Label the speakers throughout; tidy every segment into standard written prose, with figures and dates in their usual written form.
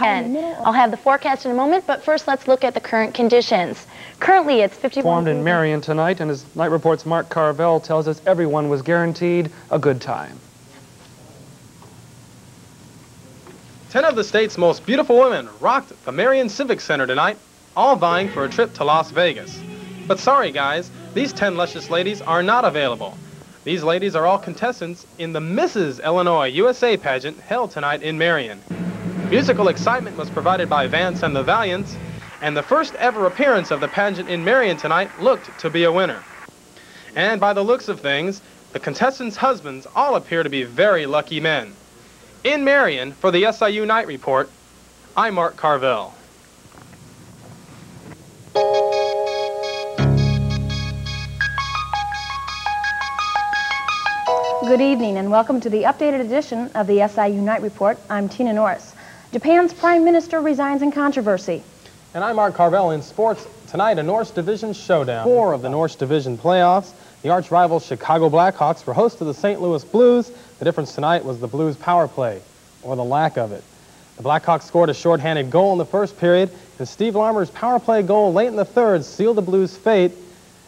Speaker 1: I'll have the forecast in a moment, but first let's look at the current conditions. Currently it's 51.
Speaker 2: Formed in Marion tonight, and as Night Report's Mark Carvell tells us, everyone was guaranteed a good time.
Speaker 3: 10 of the state's most beautiful women rocked the Marion Civic Center tonight, all vying for a trip to Las Vegas. But sorry guys, these 10 luscious ladies are not available. These ladies are all contestants in the Mrs. Illinois USA pageant held tonight in Marion. Musical excitement was provided by Vance and the Valiants, and the first ever appearance of the pageant in Marion tonight looked to be a winner. And by the looks of things, the contestants' husbands all appear to be very lucky men. In Marion, for the SIU Night Report, I'm Mark Carvell.
Speaker 4: Good evening and welcome to the updated edition of the SIU Night Report. I'm Tina Norris. Japan's Prime Minister resigns in controversy.
Speaker 3: And I'm Mark Carvell. In sports, tonight a North Division showdown. 4 of the North Division playoffs. The arch-rival Chicago Blackhawks were host to the St. Louis Blues. The difference tonight was the Blues' power play, or the lack of it. The Blackhawks scored a shorthanded goal in the first period, and Steve Larmer's power play goal late in the third sealed the Blues' fate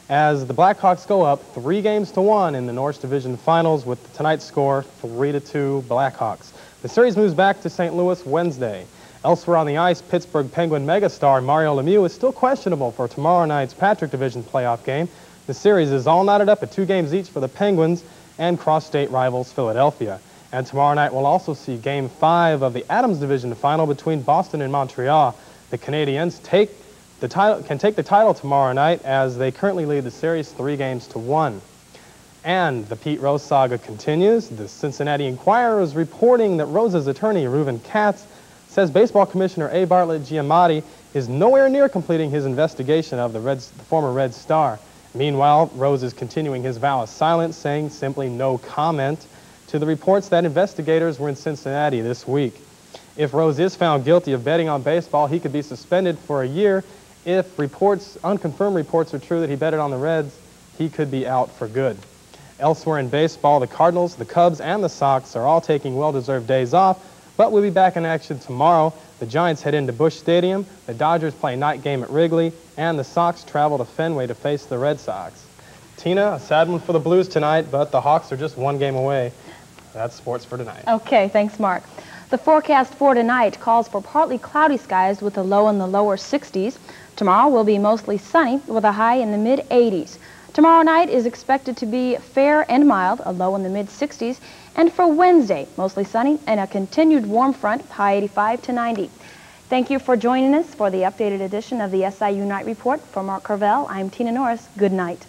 Speaker 3: as the Blackhawks go up 3-1 in the North Division Finals with tonight's score 3-2 Blackhawks. The series moves back to St. Louis Wednesday. Elsewhere on the ice, Pittsburgh Penguin megastar Mario Lemieux is still questionable for tomorrow night's Patrick Division playoff game. The series is all knotted up at 2 games each for the Penguins and cross-state rivals Philadelphia. And tomorrow night we'll also see Game 5 of the Adams Division final between Boston and Montreal. The Canadiens can take the title tomorrow night as they currently lead the series 3-1. And the Pete Rose saga continues. The Cincinnati Enquirer is reporting that Rose's attorney, Reuven Katz, says baseball commissioner A. Bartlett Giamatti is nowhere near completing his investigation of the former Red Star. Meanwhile, Rose is continuing his vow of silence, saying simply no comment to the reports that investigators were in Cincinnati this week. If Rose is found guilty of betting on baseball, he could be suspended for a year. If unconfirmed reports are true that he betted on the Reds, he could be out for good. Elsewhere in baseball, the Cardinals, the Cubs, and the Sox are all taking well-deserved days off, but we'll be back in action tomorrow. The Giants head into Busch Stadium, the Dodgers play a night game at Wrigley, and the Sox travel to Fenway to face the Red Sox. Tina, a sad one for the Blues tonight, but the Hawks are just 1 game away. That's sports for tonight.
Speaker 4: Okay, thanks, Mark. The forecast for tonight calls for partly cloudy skies with a low in the lower 60s. Tomorrow will be mostly sunny with a high in the mid-80s. Tomorrow night is expected to be fair and mild, a low in the mid-60s. And for Wednesday, mostly sunny and a continued warm front, high 85 to 90. Thank you for joining us for the updated edition of the SIU Night Report. For Mark Carvell, I'm Tina Norris. Good night.